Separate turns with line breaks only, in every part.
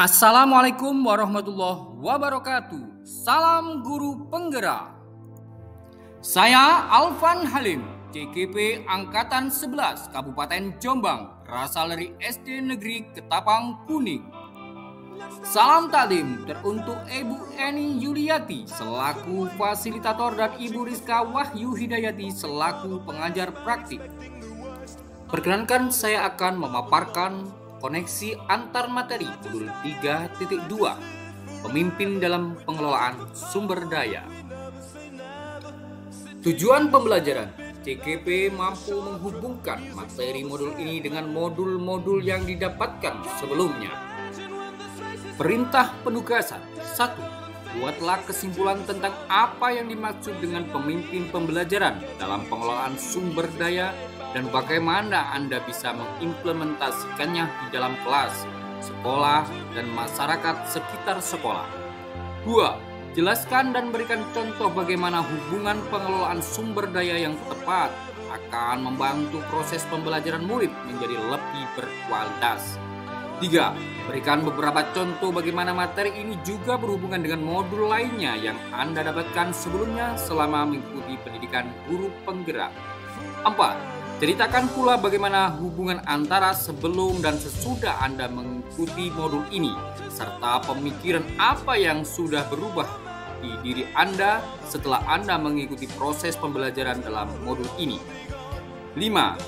Assalamualaikum warahmatullahi wabarakatuh. Salam guru penggerak. Saya Alvan Halim, CGP Angkatan 11 Kabupaten Jombang, berasal dari SD Negeri Ketapang Kuning. Salam taklim teruntuk Ibu Eni Yuliati selaku fasilitator dan Ibu Rizka Wahyu Hidayati selaku pengajar praktik. Perkenankan saya akan memaparkan koneksi antar materi modul 3.2 Pemimpin dalam pengelolaan sumber daya. Tujuan pembelajaran CGP mampu menghubungkan materi modul ini dengan modul-modul yang didapatkan sebelumnya. Perintah penugasan 1. Buatlah kesimpulan tentang apa yang dimaksud dengan pemimpin pembelajaran dalam pengelolaan sumber daya dan bagaimana Anda bisa mengimplementasikannya di dalam kelas, sekolah, dan masyarakat sekitar sekolah. 2. Jelaskan dan berikan contoh bagaimana hubungan pengelolaan sumber daya yang tepat akan membantu proses pembelajaran murid menjadi lebih berkualitas. 3. Berikan beberapa contoh bagaimana materi ini juga berhubungan dengan modul lainnya yang Anda dapatkan sebelumnya selama mengikuti pendidikan guru penggerak. 4. Ceritakan pula bagaimana hubungan antara sebelum dan sesudah Anda mengikuti modul ini, serta pemikiran apa yang sudah berubah di diri Anda setelah Anda mengikuti proses pembelajaran dalam modul ini. 5.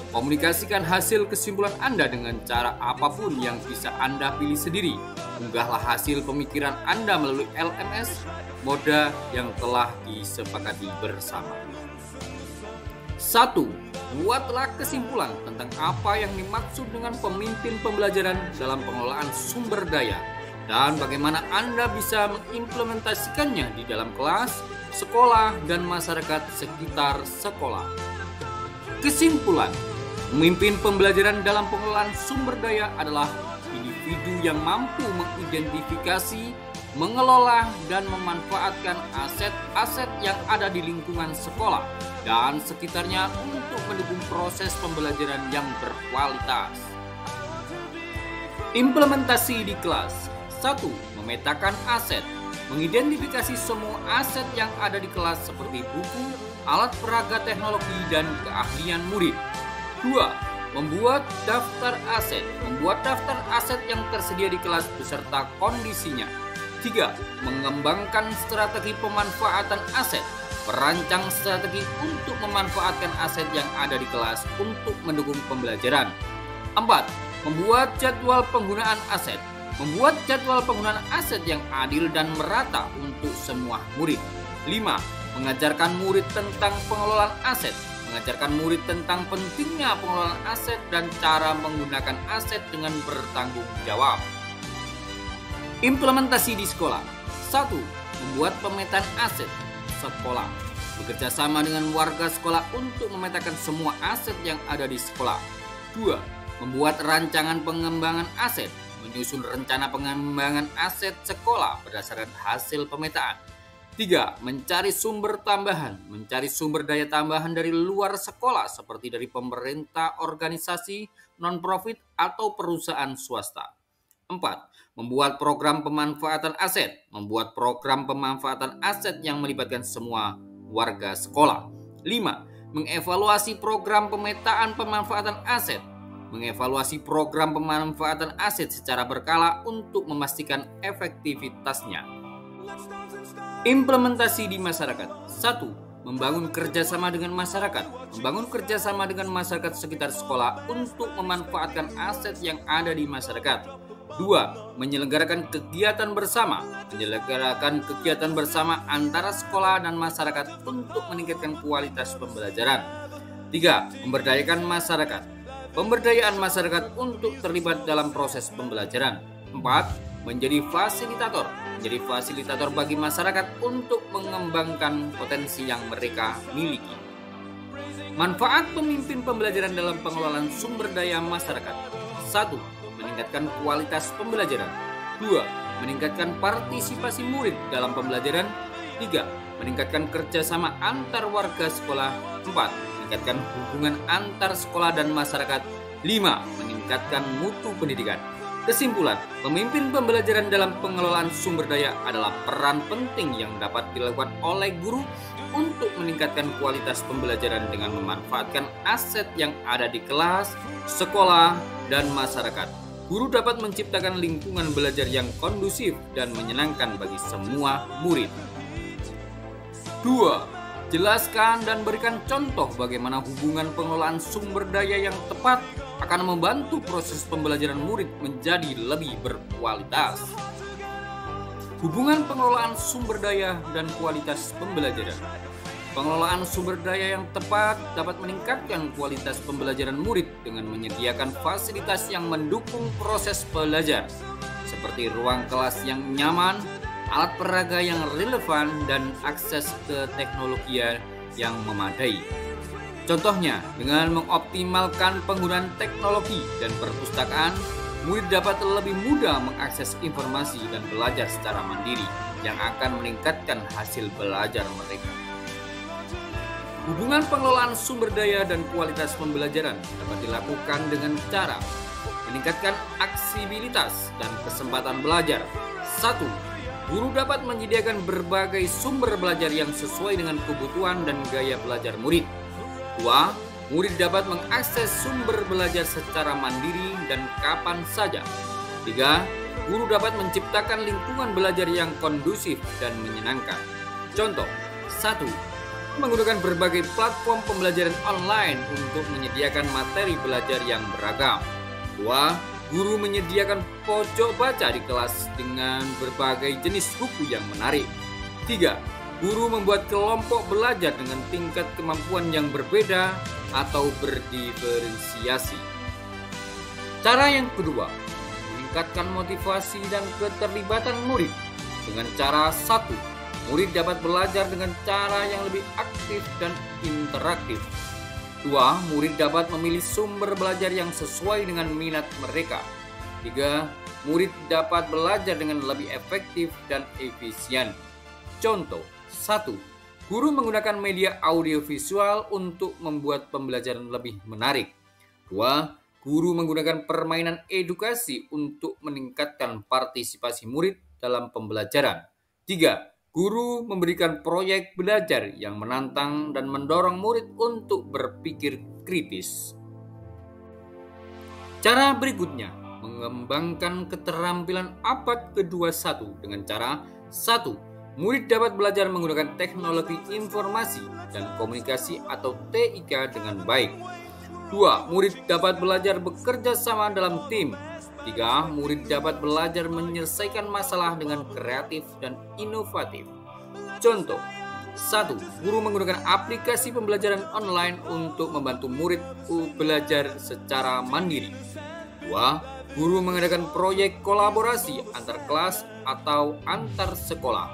Komunikasikan hasil kesimpulan Anda dengan cara apapun yang bisa Anda pilih sendiri. Unggahlah hasil pemikiran Anda melalui LMS Moda yang telah disepakati bersama. 1. Buatlah kesimpulan tentang apa yang dimaksud dengan pemimpin pembelajaran dalam pengelolaan sumber daya dan bagaimana Anda bisa mengimplementasikannya di dalam kelas, sekolah, dan masyarakat sekitar sekolah. Kesimpulan, pemimpin pembelajaran dalam pengelolaan sumber daya adalah individu yang mampu mengidentifikasi, mengelola, dan memanfaatkan aset-aset yang ada di lingkungan sekolah dan sekitarnya untuk mendukung proses pembelajaran yang berkualitas. Implementasi di kelas. 1. Memetakan aset. Mengidentifikasi semua aset yang ada di kelas seperti buku, alat peraga teknologi, dan keahlian murid. 2. Membuat daftar aset. Membuat daftar aset yang tersedia di kelas beserta kondisinya. 3. Mengembangkan strategi pemanfaatan aset. Merancang strategi untuk memanfaatkan aset yang ada di kelas untuk mendukung pembelajaran. 4. Membuat jadwal penggunaan aset. Membuat jadwal penggunaan aset yang adil dan merata untuk semua murid. 5. Mengajarkan murid tentang pengelolaan aset. Mengajarkan murid tentang pentingnya pengelolaan aset dan cara menggunakan aset dengan bertanggung jawab. Implementasi di sekolah. 1. Membuat pemetaan aset sekolah. Bekerja sama dengan warga sekolah untuk memetakan semua aset yang ada di sekolah. 2. Membuat rancangan pengembangan aset. Menyusun rencana pengembangan aset sekolah berdasarkan hasil pemetaan. 3. Mencari sumber tambahan. Mencari sumber daya tambahan dari luar sekolah seperti dari pemerintah, organisasi, non-profit, atau perusahaan swasta. 4. Membuat program pemanfaatan aset. Membuat program pemanfaatan aset yang melibatkan semua warga sekolah. 5. Mengevaluasi program pemetaan pemanfaatan aset. Mengevaluasi program pemanfaatan aset secara berkala untuk memastikan efektivitasnya. Implementasi di masyarakat. 1. Membangun kerjasama dengan masyarakat. Membangun kerjasama dengan masyarakat sekitar sekolah untuk memanfaatkan aset yang ada di masyarakat. 2. Menyelenggarakan kegiatan bersama. Menyelenggarakan kegiatan bersama antara sekolah dan masyarakat untuk meningkatkan kualitas pembelajaran. 3. Memberdayakan masyarakat. Pemberdayaan masyarakat untuk terlibat dalam proses pembelajaran. 4. Menjadi fasilitator. Menjadi fasilitator bagi masyarakat untuk mengembangkan potensi yang mereka miliki. Manfaat pemimpin pembelajaran dalam pengelolaan sumber daya masyarakat. 1. Meningkatkan kualitas pembelajaran. 2. Meningkatkan partisipasi murid dalam pembelajaran. 3. Meningkatkan kerjasama antar warga sekolah. 4. Meningkatkan hubungan antar sekolah dan masyarakat. 5. Meningkatkan mutu pendidikan. Kesimpulan, pemimpin pembelajaran dalam pengelolaan sumber daya adalah peran penting yang dapat dilakukan oleh guru untuk meningkatkan kualitas pembelajaran dengan memanfaatkan aset yang ada di kelas, sekolah, dan masyarakat. Guru dapat menciptakan lingkungan belajar yang kondusif dan menyenangkan bagi semua murid. 2. Jelaskan dan berikan contoh bagaimana hubungan pengelolaan sumber daya yang tepat akan membantu proses pembelajaran murid menjadi lebih berkualitas. Hubungan pengelolaan sumber daya dan kualitas pembelajaran. Pengelolaan sumber daya yang tepat dapat meningkatkan kualitas pembelajaran murid dengan menyediakan fasilitas yang mendukung proses belajar, seperti ruang kelas yang nyaman, alat peraga yang relevan, dan akses ke teknologi yang memadai. Contohnya, dengan mengoptimalkan penggunaan teknologi dan perpustakaan, murid dapat lebih mudah mengakses informasi dan belajar secara mandiri yang akan meningkatkan hasil belajar mereka. Hubungan pengelolaan sumber daya dan kualitas pembelajaran dapat dilakukan dengan cara meningkatkan aksibilitas dan kesempatan belajar. 1. Guru dapat menyediakan berbagai sumber belajar yang sesuai dengan kebutuhan dan gaya belajar murid. 2. Murid dapat mengakses sumber belajar secara mandiri dan kapan saja. 3. Guru dapat menciptakan lingkungan belajar yang kondusif dan menyenangkan. Contoh, 1. Menggunakan berbagai platform pembelajaran online untuk menyediakan materi belajar yang beragam. 2. Guru menyediakan pojok baca di kelas dengan berbagai jenis buku yang menarik. 3. Guru membuat kelompok belajar dengan tingkat kemampuan yang berbeda atau berdiferensiasi. Cara yang kedua, meningkatkan motivasi dan keterlibatan murid dengan cara 1. Murid dapat belajar dengan cara yang lebih aktif dan interaktif. 2. Murid dapat memilih sumber belajar yang sesuai dengan minat mereka. 3. Murid dapat belajar dengan lebih efektif dan efisien. Contoh, 1. Guru menggunakan media audiovisual untuk membuat pembelajaran lebih menarik. 2. Guru menggunakan permainan edukasi untuk meningkatkan partisipasi murid dalam pembelajaran. 3. Guru memberikan proyek belajar yang menantang dan mendorong murid untuk berpikir kritis. Cara berikutnya, mengembangkan keterampilan abad ke-21 dengan cara 1. Murid dapat belajar menggunakan teknologi informasi dan komunikasi atau TIK dengan baik. 2. Murid dapat belajar bekerja sama dalam tim. 3. Murid dapat belajar menyelesaikan masalah dengan kreatif dan inovatif. Contoh, 1. Guru menggunakan aplikasi pembelajaran online untuk membantu murid belajar secara mandiri. 2. Guru mengadakan proyek kolaborasi antar kelas atau antar sekolah.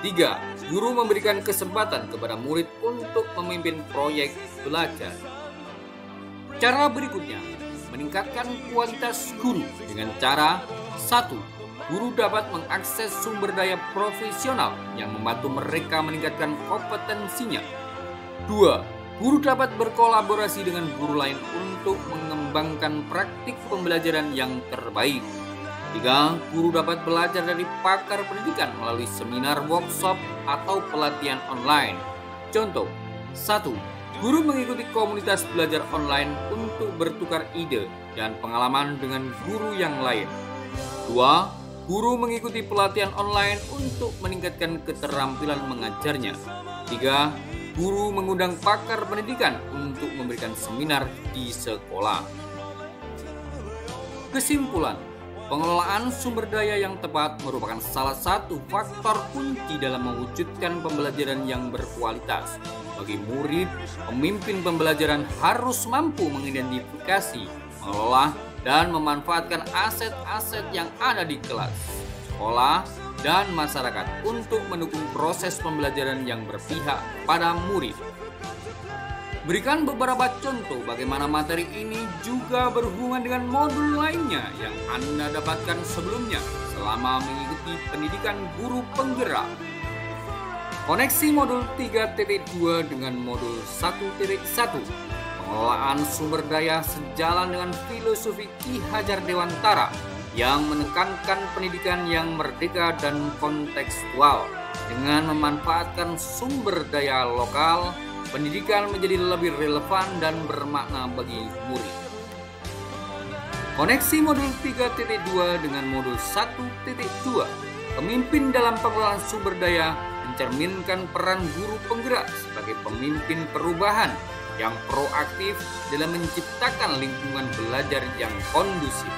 3. Guru memberikan kesempatan kepada murid untuk memimpin proyek belajar. Cara berikutnya, meningkatkan kualitas guru dengan cara 1. Guru dapat mengakses sumber daya profesional yang membantu mereka meningkatkan kompetensinya. 2. Guru dapat berkolaborasi dengan guru lain untuk mengembangkan praktik pembelajaran yang terbaik. 3. Guru dapat belajar dari pakar pendidikan melalui seminar, workshop, atau pelatihan online. Contoh, 1. Guru mengikuti komunitas belajar online untuk bertukar ide dan pengalaman dengan guru yang lain. 2. Guru mengikuti pelatihan online untuk meningkatkan keterampilan mengajarnya. 3. Guru mengundang pakar pendidikan untuk memberikan seminar di sekolah. Kesimpulan, pengelolaan sumber daya yang tepat merupakan salah satu faktor kunci dalam mewujudkan pembelajaran yang berkualitas. Bagi murid, pemimpin pembelajaran harus mampu mengidentifikasi, mengelola, dan memanfaatkan aset-aset yang ada di kelas, sekolah, dan masyarakat untuk mendukung proses pembelajaran yang berpihak pada murid. Berikan beberapa contoh bagaimana materi ini juga berhubungan dengan modul lainnya yang Anda dapatkan sebelumnya selama mengikuti pendidikan guru penggerak. Koneksi modul 3.2 dengan modul 1.1. Pengelolaan sumber daya sejalan dengan filosofi Ki Hajar Dewantara. yang menekankan pendidikan yang merdeka dan kontekstual. Dengan memanfaatkan sumber daya lokal, pendidikan menjadi lebih relevan dan bermakna bagi murid. Koneksi modul 3.2 dengan modul 1.2. Pemimpin dalam pengelolaan sumber daya mencerminkan peran guru penggerak sebagai pemimpin perubahan yang proaktif dalam menciptakan lingkungan belajar yang kondusif.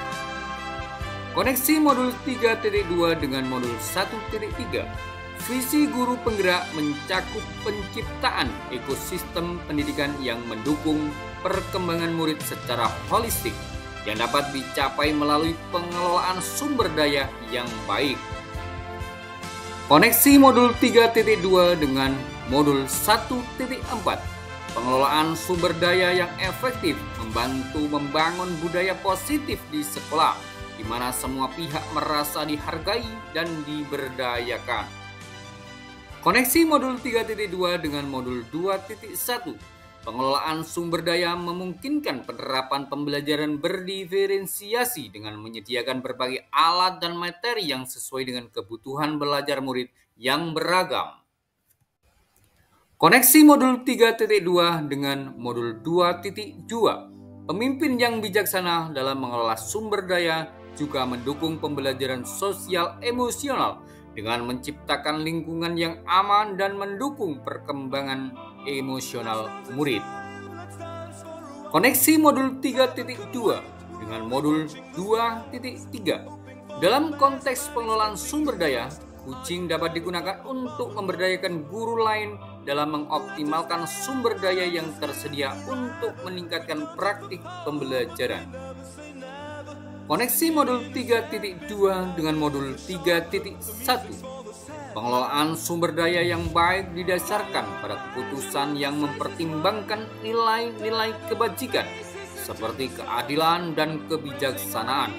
Koneksi modul 3.2 dengan modul 1.3. Visi guru penggerak mencakup penciptaan ekosistem pendidikan yang mendukung perkembangan murid secara holistik yang dapat dicapai melalui pengelolaan sumber daya yang baik. Koneksi modul 3.2 dengan modul 1.4. Pengelolaan sumber daya yang efektif membantu membangun budaya positif di sekolah, di mana semua pihak merasa dihargai dan diberdayakan. Koneksi modul 3.2 dengan modul 2.1. Pengelolaan sumber daya memungkinkan penerapan pembelajaran berdiferensiasi dengan menyediakan berbagai alat dan materi yang sesuai dengan kebutuhan belajar murid yang beragam. Koneksi modul 3.2 dengan modul 2.2. Pemimpin yang bijaksana dalam mengelola sumber daya juga mendukung pembelajaran sosial emosional dengan menciptakan lingkungan yang aman dan mendukung perkembangan emosional murid. Koneksi modul 3.2 dengan modul 2.3. Dalam konteks pengelolaan sumber daya, kucing dapat digunakan untuk memberdayakan guru lain dalam mengoptimalkan sumber daya yang tersedia untuk meningkatkan praktik pembelajaran. Koneksi modul 3.2 dengan modul 3.1. Pengelolaan sumber daya yang baik didasarkan pada keputusan yang mempertimbangkan nilai-nilai kebajikan seperti keadilan dan kebijaksanaan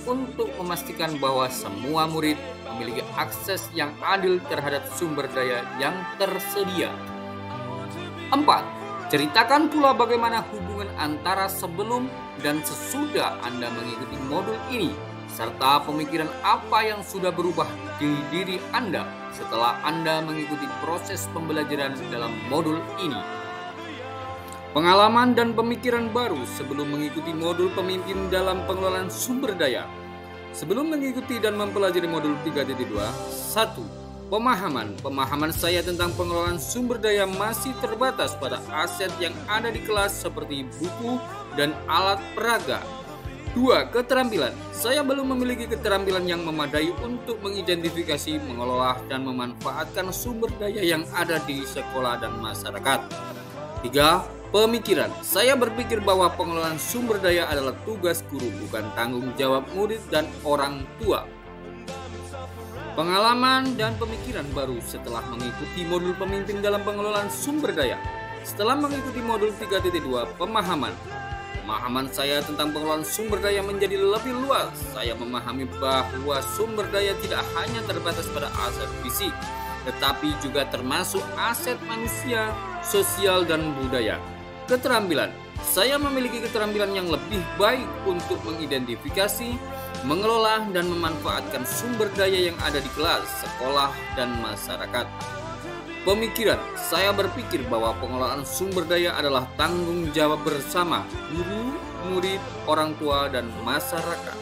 untuk memastikan bahwa semua murid memiliki akses yang adil terhadap sumber daya yang tersedia. 4. Ceritakan pula bagaimana hubungan antara sebelum dan sesudah Anda mengikuti modul ini, serta pemikiran apa yang sudah berubah di diri Anda setelah Anda mengikuti proses pembelajaran dalam modul ini. Pengalaman dan pemikiran baru sebelum mengikuti modul pemimpin dalam pengelolaan sumber daya. Sebelum mengikuti dan mempelajari modul 3.2, 1. Pemahaman saya tentang pengelolaan sumber daya masih terbatas pada aset yang ada di kelas seperti buku dan alat peraga. 2. Keterampilan. Saya belum memiliki keterampilan yang memadai untuk mengidentifikasi, mengelola, dan memanfaatkan sumber daya yang ada di sekolah dan masyarakat. 3. Pemikiran. Saya berpikir bahwa pengelolaan sumber daya adalah tugas guru, bukan tanggung jawab murid dan orang tua. Pengalaman dan pemikiran baru setelah mengikuti modul pemimpin dalam pengelolaan sumber daya. Setelah mengikuti modul 3.2 pemahaman saya tentang pengelolaan sumber daya menjadi lebih luas. Saya memahami bahwa sumber daya tidak hanya terbatas pada aset fisik, tetapi juga termasuk aset manusia, sosial, dan budaya. Keterampilan. Saya memiliki keterampilan yang lebih baik untuk mengidentifikasi, mengelola, dan memanfaatkan sumber daya yang ada di kelas, sekolah, dan masyarakat. Pemikiran. Saya berpikir bahwa pengelolaan sumber daya adalah tanggung jawab bersama guru, murid, orang tua, dan masyarakat.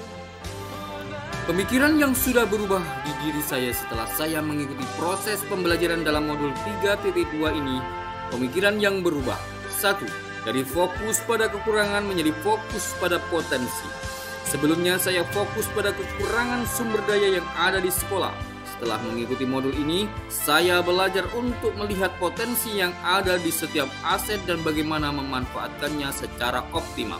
Pemikiran yang sudah berubah di diri saya setelah saya mengikuti proses pembelajaran dalam modul 3.2 ini. Pemikiran yang berubah. 1. Dari fokus pada kekurangan menjadi fokus pada potensi. Sebelumnya saya fokus pada kekurangan sumber daya yang ada di sekolah. Setelah mengikuti modul ini, saya belajar untuk melihat potensi yang ada di setiap aset dan bagaimana memanfaatkannya secara optimal.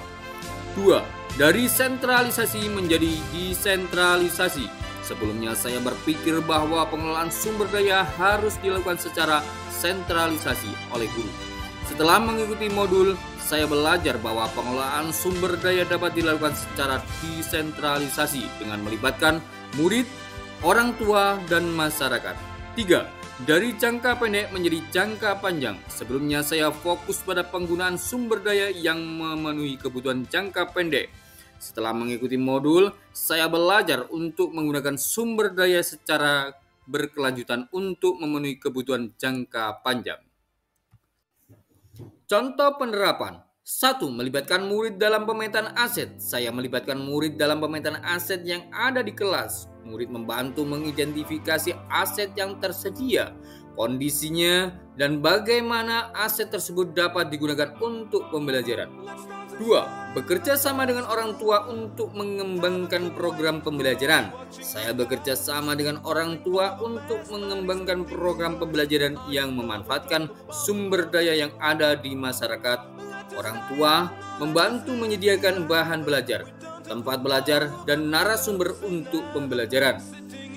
2. Dari sentralisasi menjadi desentralisasi. Sebelumnya saya berpikir bahwa pengelolaan sumber daya harus dilakukan secara sentralisasi oleh guru. Setelah mengikuti modul, saya belajar bahwa pengelolaan sumber daya dapat dilakukan secara desentralisasi dengan melibatkan murid, orang tua, dan masyarakat. 3. Dari jangka pendek menjadi jangka panjang. Sebelumnya saya fokus pada penggunaan sumber daya yang memenuhi kebutuhan jangka pendek. Setelah mengikuti modul, saya belajar untuk menggunakan sumber daya secara berkelanjutan untuk memenuhi kebutuhan jangka panjang. Contoh penerapan. 1. Melibatkan murid dalam pemetaan aset. Saya melibatkan murid dalam pemetaan aset yang ada di kelas. Murid membantu mengidentifikasi aset yang tersedia, kondisinya, dan bagaimana aset tersebut dapat digunakan untuk pembelajaran. 2. Bekerja sama dengan orang tua untuk mengembangkan program pembelajaran. Saya bekerja sama dengan orang tua untuk mengembangkan program pembelajaran yang memanfaatkan sumber daya yang ada di masyarakat. Orang tua membantu menyediakan bahan belajar, tempat belajar, dan narasumber untuk pembelajaran.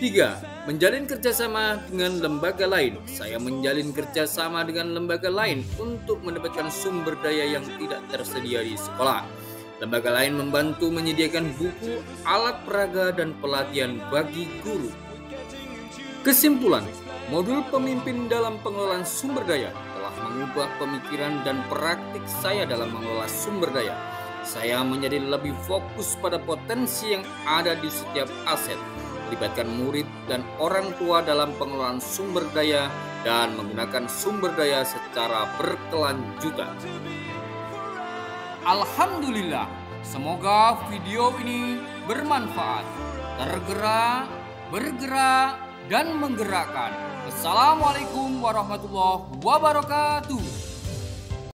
3. Menjalin kerjasama dengan lembaga lain. Saya menjalin kerjasama dengan lembaga lain untuk mendapatkan sumber daya yang tidak tersedia di sekolah. Lembaga lain membantu menyediakan buku, alat peraga, dan pelatihan bagi guru. Kesimpulan, modul pemimpin dalam pengelolaan sumber daya telah mengubah pemikiran dan praktik saya dalam mengelola sumber daya. Saya menjadi lebih fokus pada potensi yang ada di setiap aset, melibatkan murid dan orang tua dalam pengelolaan sumber daya, dan menggunakan sumber daya secara berkelanjutan. Alhamdulillah, semoga video ini bermanfaat, tergerak, bergerak, dan menggerakkan. Assalamualaikum warahmatullahi wabarakatuh.